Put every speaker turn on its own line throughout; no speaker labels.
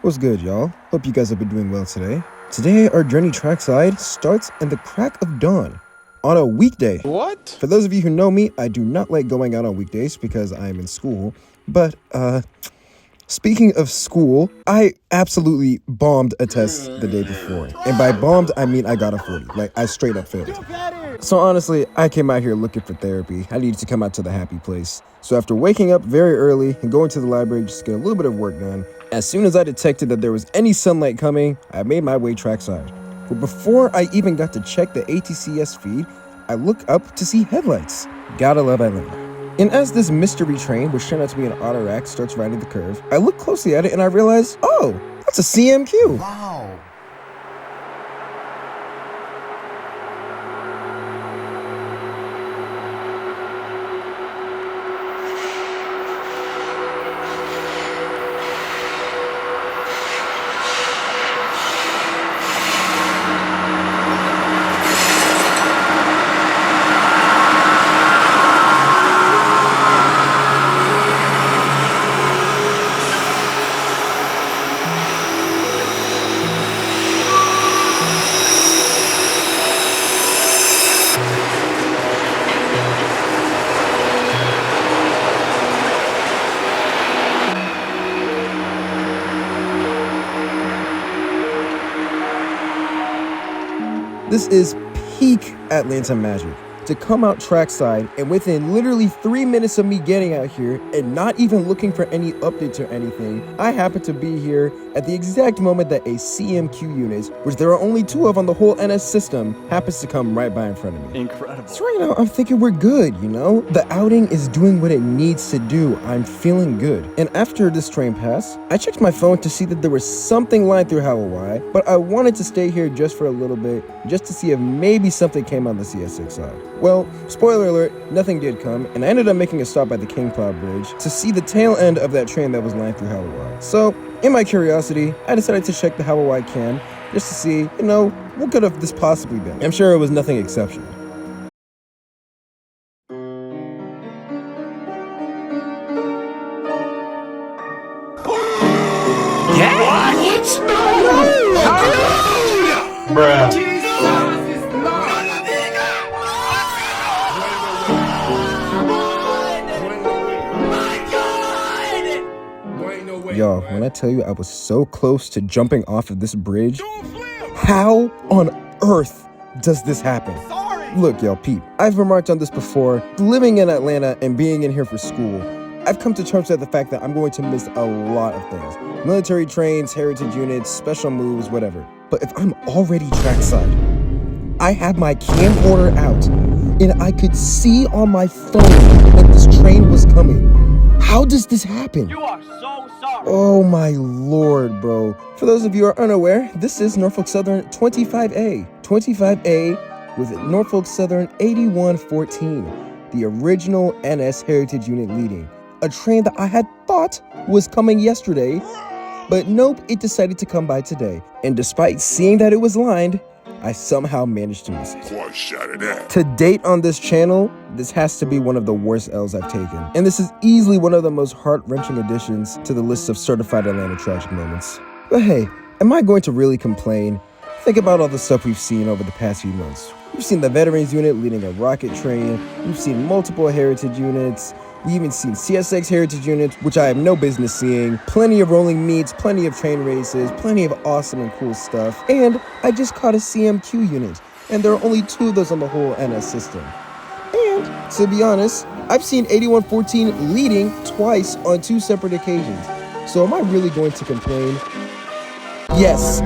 What's good, y'all? Hope you guys have been doing well today. Today, our journey trackside starts in the crack of dawn on a weekday.
What?
For those of you who know me, I do not like going out on weekdays because I am in school. But, speaking of school, I absolutely bombed a test the day before. And by bombed, I mean I got a 40. Like, I straight up failed. So honestly, I came out here looking for therapy. I needed to come out to the happy place. So after waking up very early and going to the library just to get a little bit of work done, as soon as I detected that there was any sunlight coming, I made my way trackside. But before I even got to check the ATCS feed, I look up to see headlights. Gotta love Atlanta. And as this mystery train, which turned out to be an auto rack, starts riding the curve, I look closely at it and I realize, oh, that's a CMQ.
Wow.
This is peak Atlanta magic. To come out trackside and within literally 3 minutes of me getting out here and not even looking for any updates or anything, I happen to be here at the exact moment that a CMQ unit, which there are only 2 of on the whole NS system, happens to come right by in front of me.
Incredible.
So right now, I'm thinking we're good, you know? The outing is doing what it needs to do. I'm feeling good. And after this train pass, I checked my phone to see that there was something lying through Hawaii, but I wanted to stay here just for a little bit, just to see if maybe something came on the CS6 side. Well, spoiler alert, nothing did come, and I ended up making a stop at the King Cloud Bridge to see the tail end of that train that was lying through Hawaii. So, in my curiosity, I decided to check the Hawaii cam just to see, what could have this possibly been. I'm sure it was nothing exceptional.
Yeah? What? No! Bruh.
Y'all, when I tell you I was so close to jumping off of this bridge, how on earth does this happen? Look, y'all, peep, I've remarked on this before. Living in Atlanta and being in here for school, I've come to terms with the fact that I'm going to miss a lot of things. Military trains, heritage units, special moves, whatever. But if I'm already trackside, I have my camcorder out, and I could see on my phone that this train was coming. How does this happen?
You are so sorry.
Oh my lord, bro. For those of you who are unaware, this is Norfolk Southern 25A. 25A with Norfolk Southern 8114, the original NS Heritage Unit leading. A train that I had thought was coming yesterday, but nope, it decided to come by today. And despite seeing that it was lined, I somehow managed to miss it. To date on this channel, this has to be one of the worst L's I've taken. And this is easily one of the most heart-wrenching additions to the list of certified Atlanta tragic moments. But hey, am I going to really complain? Think about all the stuff we've seen over the past few months. We've seen the Veterans Unit leading a rocket train. We've seen multiple heritage units. We even seen CSX heritage units, which I have no business seeing. Plenty of rolling meets, plenty of train races, plenty of awesome and cool stuff. And I just caught a CMQ unit, and there are only 2 of those on the whole NS system. And to be honest, I've seen 8114 leading twice on 2 separate occasions. So am I really going to complain? Yes,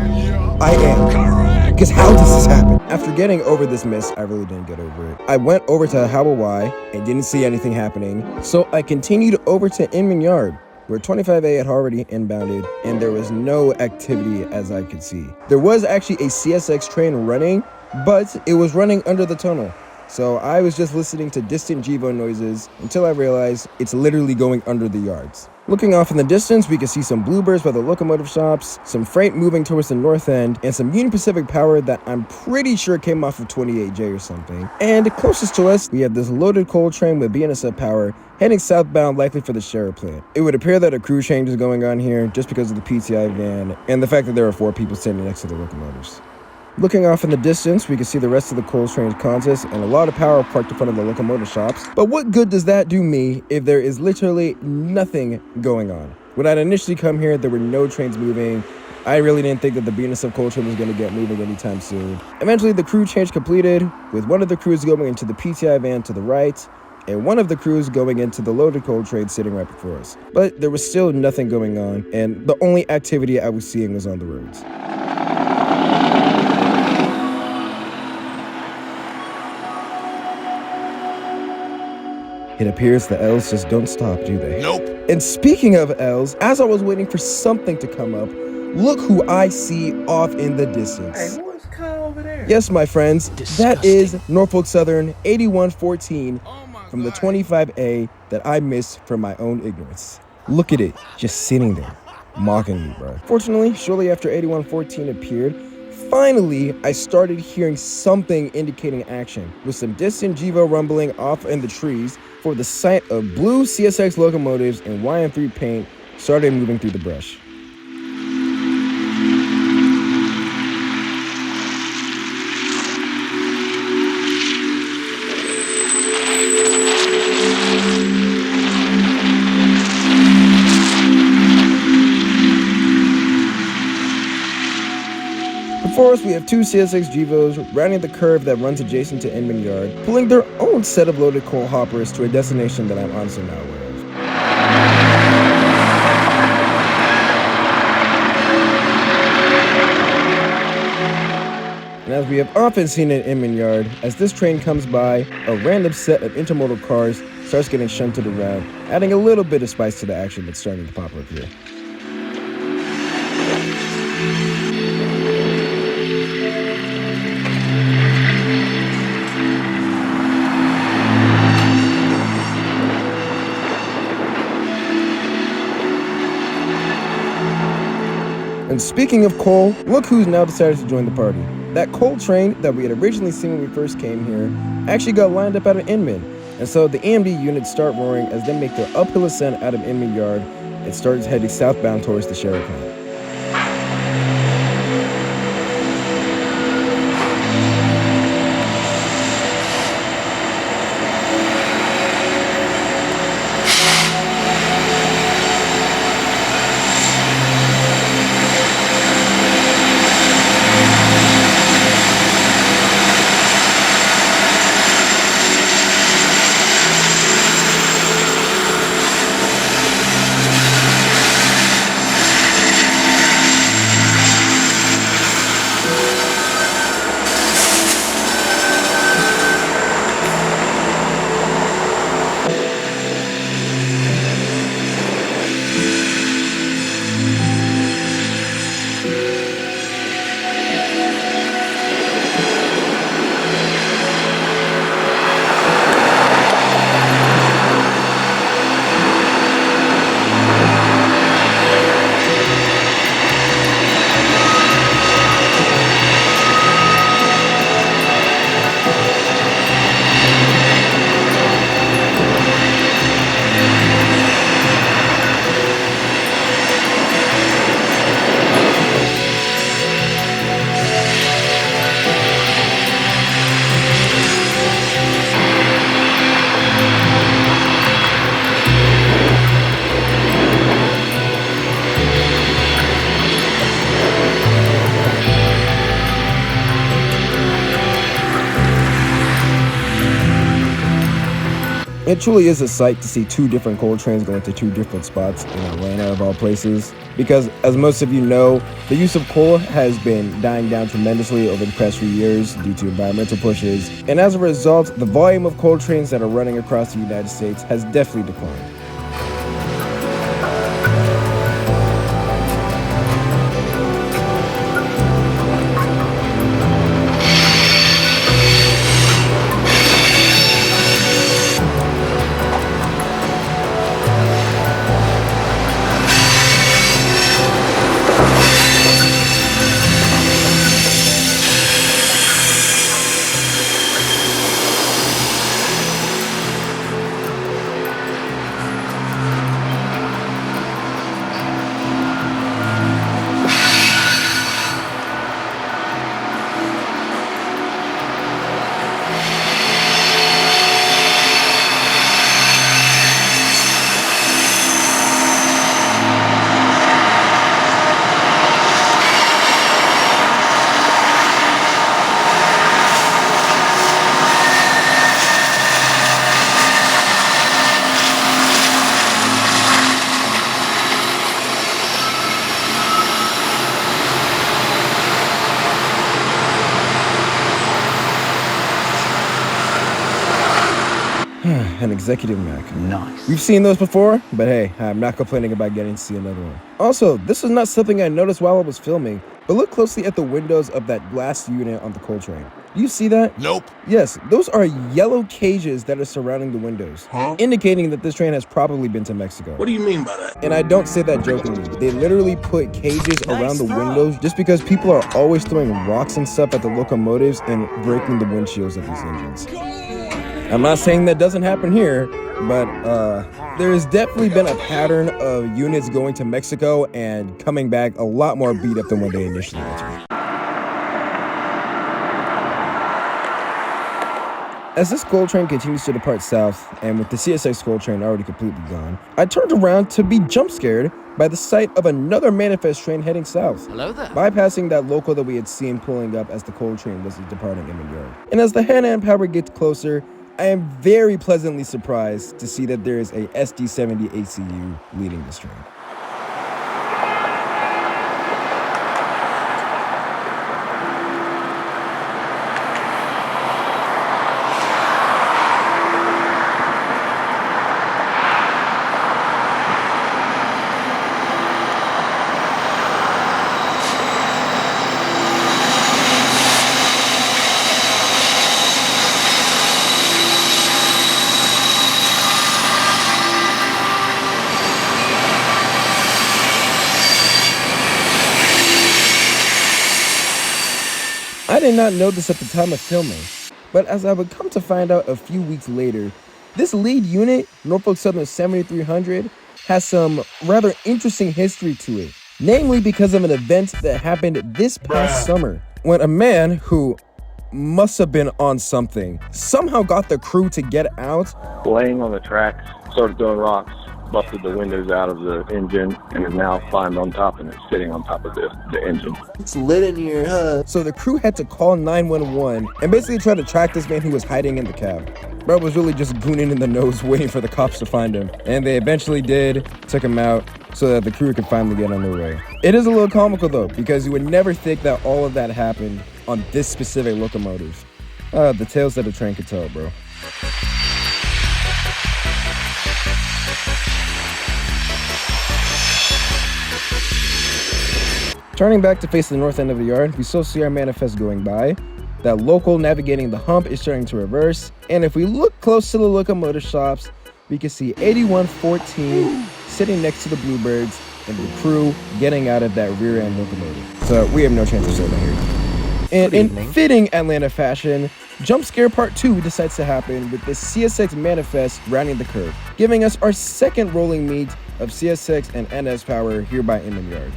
I am. Because how does this happen? After getting over this miss, I really didn't get over it. I went over to Hawaii and didn't see anything happening. So I continued over to Inman Yard, where 25A had already inbounded, and there was no activity as I could see. There was actually a CSX train running, but it was running under the tunnel. So I was just listening to distant GEVO noises until I realized it's literally going under the yards. Looking off in the distance, we can see some bluebirds by the locomotive shops, some freight moving towards the north end, and some Union Pacific power that I'm pretty sure came off of 28J or something. And closest to us, we have this loaded coal train with BNSF power heading southbound, likely for the Sheriff plant. It would appear that a crew change is going on here just because of the PTI van and the fact that there are 4 people standing next to the locomotives. Looking off in the distance, we can see the rest of the coal train consist and a lot of power parked in front of the locomotive shops. But what good does that do me if there is literally nothing going on? When I'd initially come here, there were no trains moving. I really didn't think that the BNSF coal train was going to get moving anytime soon. Eventually, the crew change completed, with one of the crews going into the PTI van to the right, and one of the crews going into the loaded coal train sitting right before us. But there was still nothing going on, and the only activity I was seeing was on the roads. It appears the L's just don't stop, do they?
Nope.
And speaking of L's, as I was waiting for something to come up, look who I see off in the distance.
Hey, what's kind of over there?
Yes, my friends, that is Norfolk Southern 8114 from the 25A that I missed from my own ignorance. Look at it, just sitting there, mocking me, bro. Fortunately, shortly after 8114 appeared, finally, I started hearing something indicating action, with some distant GEVO rumbling off in the trees for the sight of blue CSX locomotives and YM3 paint started moving through the brush. Before us, we have 2 CSX GEVOs rounding the curve that runs adjacent to Inman Yard, pulling their own set of loaded coal hoppers to a destination that I'm honestly not aware of. And as we have often seen in Inman Yard, as this train comes by, a random set of intermodal cars starts getting shunted around, adding a little bit of spice to the action that's starting to pop up here. And speaking of coal, look who's now decided to join the party. That coal train that we had originally seen when we first came here actually got lined up out of Inman. And so the AMD units start roaring as they make their uphill ascent out of Inman Yard and starts heading southbound towards the Sheriff plant. It truly is a sight to see 2 different coal trains going to 2 different spots in Atlanta of all places. Because as most of you know, the use of coal has been dying down tremendously over the past few years due to environmental pushes. And as a result, the volume of coal trains that are running across the United States has definitely declined. an executive Mac.
Nice.
We've seen those before, but hey, I'm not complaining about getting to see another one. Also, this is not something I noticed while I was filming, but look closely at the windows of that glass unit on the coal train. Do you see that?
Nope.
Yes, those are yellow cages that are surrounding the windows, indicating that this train has probably been to Mexico.
What do you mean by that?
And I don't say that jokingly. They literally put cages around the windows just because people are always throwing rocks and stuff at the locomotives and breaking the windshields of these engines. I'm not saying that doesn't happen here, but there has definitely been a pattern of units going to Mexico and coming back a lot more beat up than when they initially entered. As this coal train continues to depart south, and with the CSX coal train already completely gone, I turned around to be jump scared by the sight of another manifest train heading south,
Hello there.
bypassing that local that we had seen pulling up as the coal train was departing Inman Yard. And as the Hannah Power gets closer, I am very pleasantly surprised to see that there is a SD70 ACU leading this train. I did not know this at the time of filming, but as I would come to find out a few weeks later, this lead unit, Norfolk Southern 7300, has some rather interesting history to it. Namely because of an event that happened this past summer, when a man who must have been on something somehow got the crew to get out.
Laying on the tracks, started throwing rocks, busted the windows out of the engine, and is now climbed on top and is sitting on top of the engine.
It's lit in here, huh? So the crew had to call 911 and basically try to track this man who was hiding in the cab. Bro was really just gooning in the nose waiting for the cops to find him. And they eventually did, took him out so that the crew could finally get on their way. It is a little comical though, because you would never think that all of that happened on this specific locomotive. The tales that a train could tell, bro. Turning back to face the north end of the yard, we still see our manifest going by. That local navigating the hump is starting to reverse, and if we look close to the locomotive shops, we can see 8114 sitting next to the Bluebirds and the crew getting out of that rear end locomotive. So we have no chance of serving here. And in fitting Atlanta fashion, Jump Scare Part 2 decides to happen with the CSX manifest rounding the curve, giving us our second rolling meet of CSX and NS Power here by Inman Yard.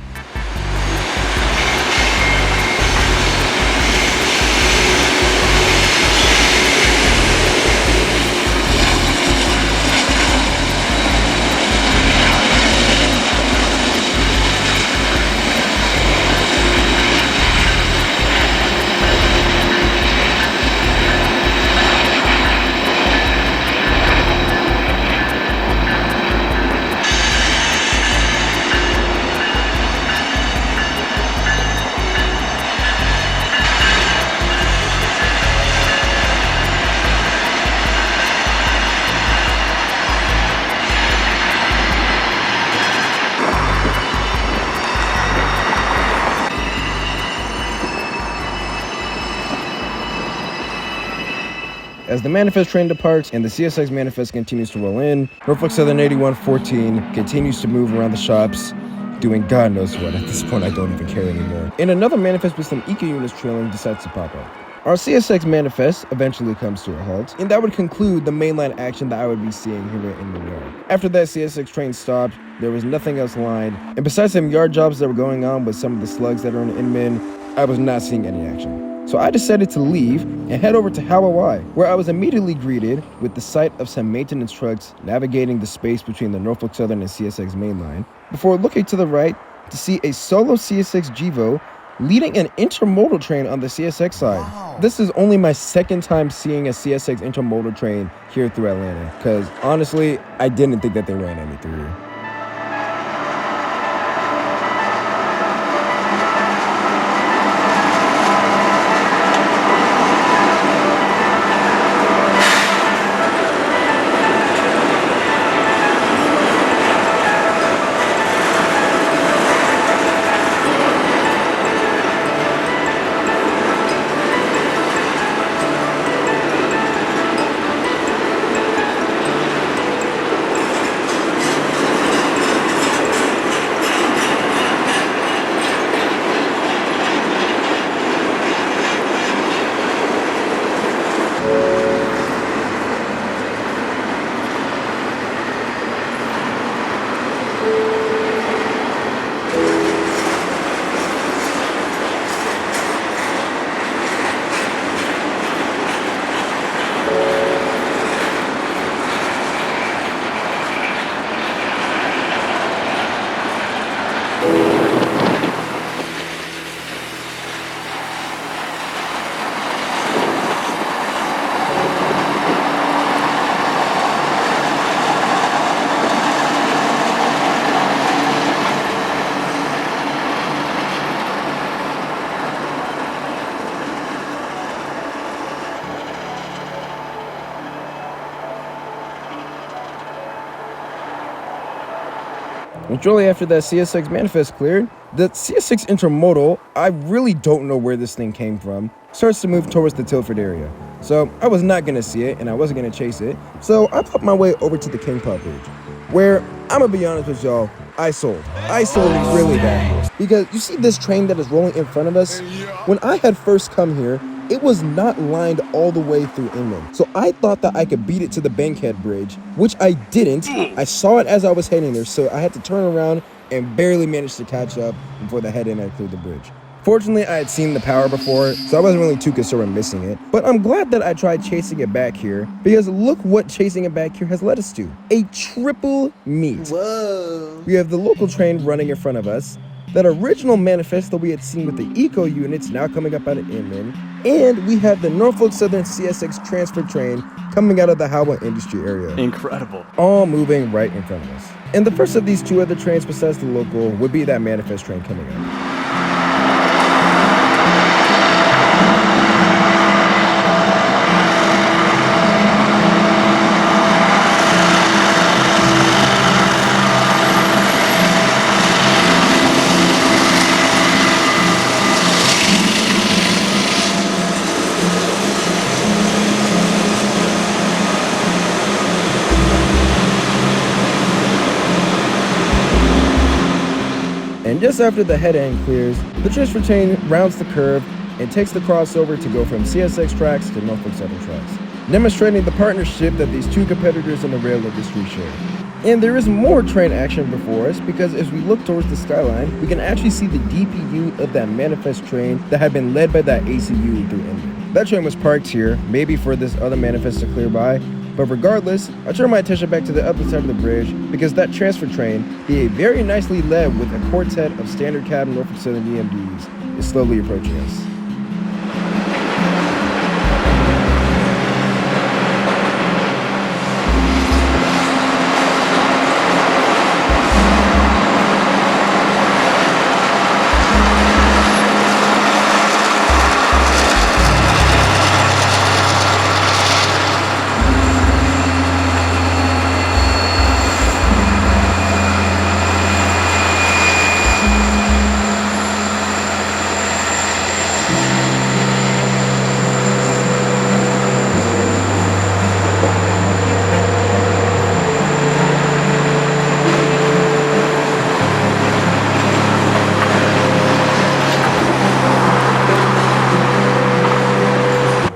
As the manifest train departs and the CSX manifest continues to roll in, Norfolk Southern 8114 continues to move around the shops, doing God knows what. At this point, I don't even care anymore. And another manifest with some eco units trailing decides to pop up. Our CSX manifest eventually comes to a halt, and that would conclude the mainline action that I would be seeing here at Inman Yard. After that CSX train stopped, there was nothing else lined, and besides some yard jobs that were going on with some of the slugs that are in Inman, I was not seeing any action. So I decided to leave and head over to Hawaii, where I was immediately greeted with the sight of some maintenance trucks navigating the space between the Norfolk Southern and CSX mainline, before looking to the right to see a solo CSX GEVO leading an intermodal train on the CSX side. Wow. This is only my second time seeing a CSX intermodal train here through Atlanta, because honestly, I didn't think that they ran any through here. And shortly after that CSX manifest cleared, the CSX intermodal, I really don't know where this thing came from, starts to move towards the Tilford area. So I was not going to see it and I wasn't going to chase it. So I put my way over to the King Pop Bridge, where I'm going to be honest with y'all, I sold really bad. Because you see this train that is rolling in front of us? When I had first come here, it was not lined all the way through Inman. So I thought that I could beat it to the Bankhead Bridge, which I didn't. I saw it as I was heading there, so I had to turn around and barely managed to catch up before the head-in had cleared the bridge. Fortunately, I had seen the power before, so I wasn't really too concerned with missing it. But I'm glad that I tried chasing it back here, because look what chasing it back here has led us to. A triple meet.
Whoa.
We have the local train running in front of us, that original manifest that we had seen with the eco units now coming up out of Inman, and we have the Norfolk Southern CSX transfer train coming out of the Howell Industry area.
Incredible.
All moving right in front of us. And the first of these two other trains besides the local would be that manifest train coming up. And just after the head end clears, the transfer train rounds the curve and takes the crossover to go from CSX tracks to Norfolk Southern tracks, demonstrating the partnership that these two competitors in the rail industry share. And there is more train action before us, because as we look towards the skyline, we can actually see the DPU of that manifest train that had been led by that ACU through Inman. That train was parked here, maybe for this other manifest to clear by, but regardless, I turn my attention back to the other side of the bridge, because that transfer train, being very nicely led with a quartet of standard cab Norfolk Southern EMDs, is slowly approaching us.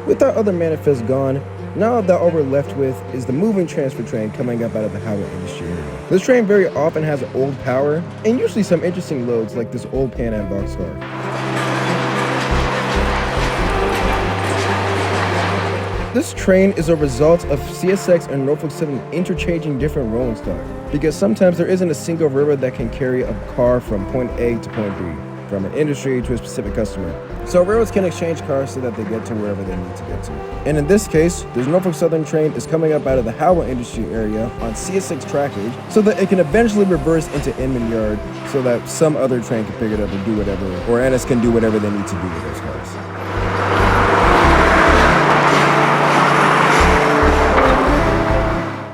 With our other manifest gone, now that all we're left with is the moving transfer train coming up out of the Howell Industry area. This train very often has old power, and usually some interesting loads like this old Pan Am boxcar. This train is a result of CSX and Norfolk Southern interchanging different rolling stock, because sometimes there isn't a single railroad that can carry a car from point A to point B, from an industry to a specific customer. So railroads can exchange cars so that they get to wherever they need to get to. And in this case, this Norfolk Southern train is coming up out of the Howell Industry area on CSX trackage so that it can eventually reverse into Inman Yard so that some other train can pick it up and do whatever, or NS can do whatever they need to do with those cars.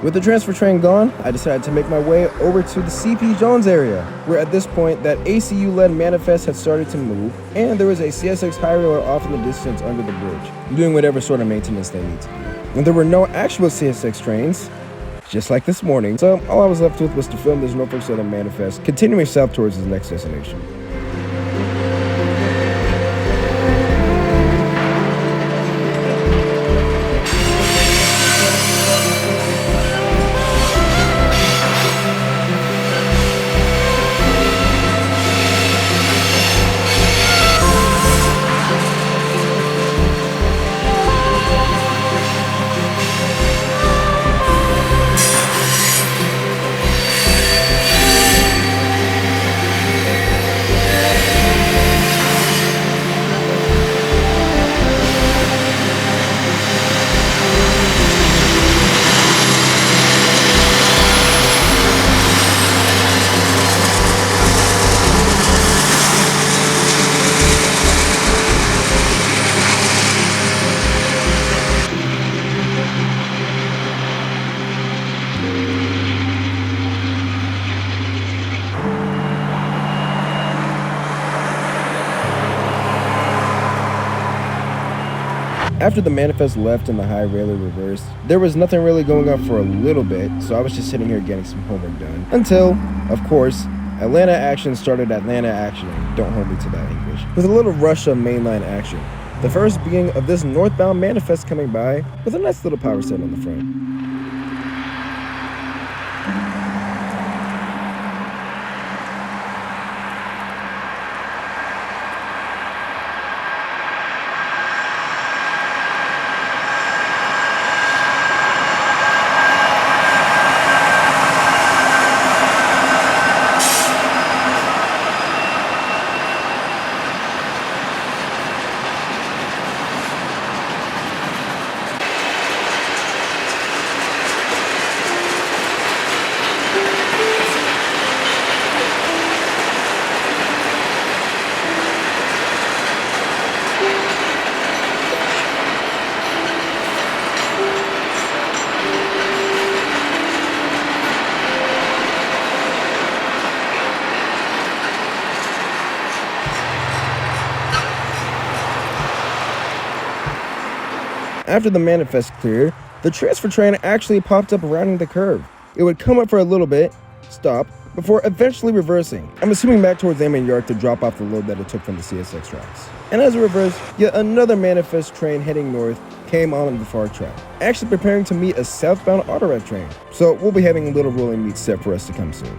With the transfer train gone, I decided to make my way over to the CP Jones area, where at this point that ACU-led manifest had started to move, and there was a CSX high railer off in the distance under the bridge, doing whatever sort of maintenance they need to do. And there were no actual CSX trains, just like this morning, so all I was left with was to film this Norfolk Southern manifest, continuing south towards its next destination. After the manifest left and the high railer reversed, there was nothing really going on for a little bit, so I was just sitting here getting some homework done. Until, of course, Atlanta action started Atlanta actioning. Don't hold me to that English. With a little rush of mainline action. The first being of this northbound manifest coming by with a nice little power set on the front. After the manifest cleared, the transfer train actually popped up rounding the curve. It would come up for a little bit, stop, before eventually reversing. I'm assuming back towards Amon Yard to drop off the load that it took from the CSX tracks. And as a reverse, yet another manifest train heading north came on the far track, actually preparing to meet a southbound Autorack train. So we'll be having a little rolling meet set for us to come soon.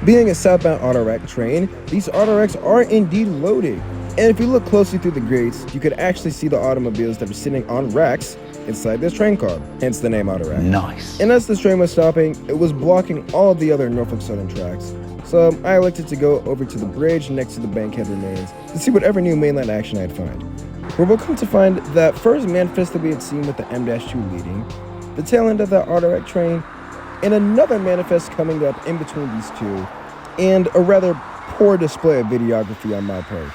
Being a southbound Autorack train, these Autoracks are indeed loaded. And if you look closely through the grates, you could actually see the automobiles that are sitting on racks inside this train car, hence the name Autorack.
Nice.
And as this train was stopping, it was blocking all of the other Norfolk Southern tracks. So I elected to go over to the bridge next to the bankhead remains to see whatever new mainline action I'd find. Where we'll come to find that first manifest that we had seen with the M-2 leading, the tail end of that Autorack train, and another manifest coming up in between these two, and a rather poor display of videography on my part.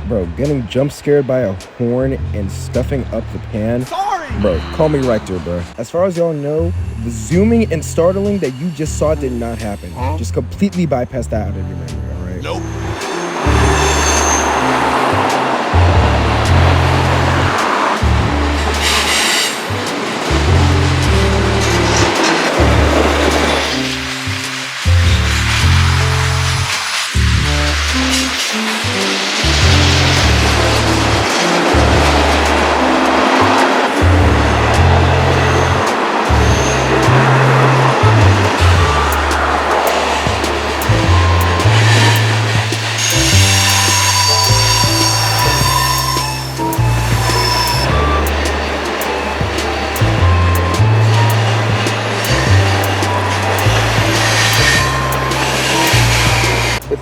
Bro, getting jump scared by a horn and stuffing up the pan. Bro, call me Rector, bro. As far as y'all know, the zooming and startling that you just saw did not happen. Just completely bypass that out of your memory, alright?
Nope.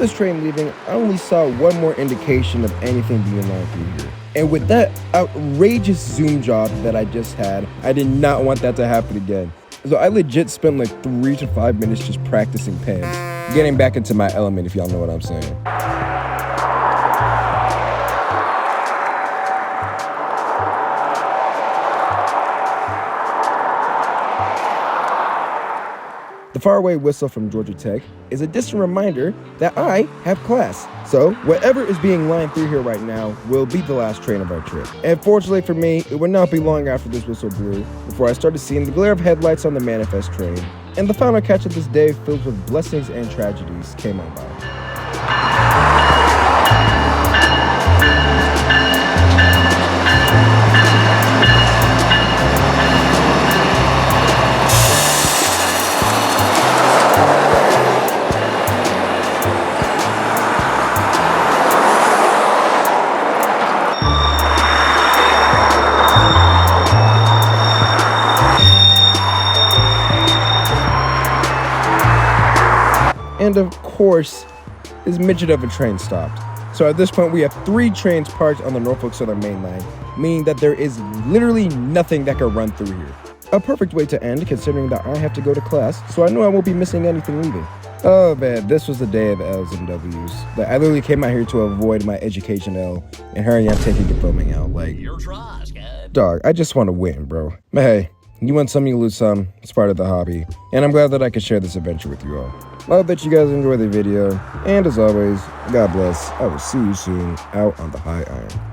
this train leaving, I only saw one more indication of anything being lined through here. And with that outrageous zoom job that I just had, I did not want that to happen again. So I legit spent like 3 to 5 minutes just practicing pans. Getting back into my element, if y'all know what I'm saying. The faraway whistle from Georgia Tech is a distant reminder that I have class. So whatever is being lined through here right now will be the last train of our trip. And fortunately for me, it would not be long after this whistle blew before I started seeing the glare of headlights on the manifest train, and the final catch of this day filled with blessings and tragedies came on by. And of course, this midget of a train stopped. So at this point, we have 3 trains parked on the Norfolk Southern Main Line, meaning that there is literally nothing that can run through here. A perfect way to end, considering that I have to go to class, so I know I won't be missing anything leaving. Oh man, this was the day of L's and W's. Like, I literally came out here to avoid my education L, and here I am taking the filming out. Like, dog, I just want to win, bro. But hey, you win some, you lose some. It's part of the hobby. And I'm glad that I could share this adventure with you all. I hope that you guys enjoy the video. And as always, God bless. I will see you soon out on the high iron.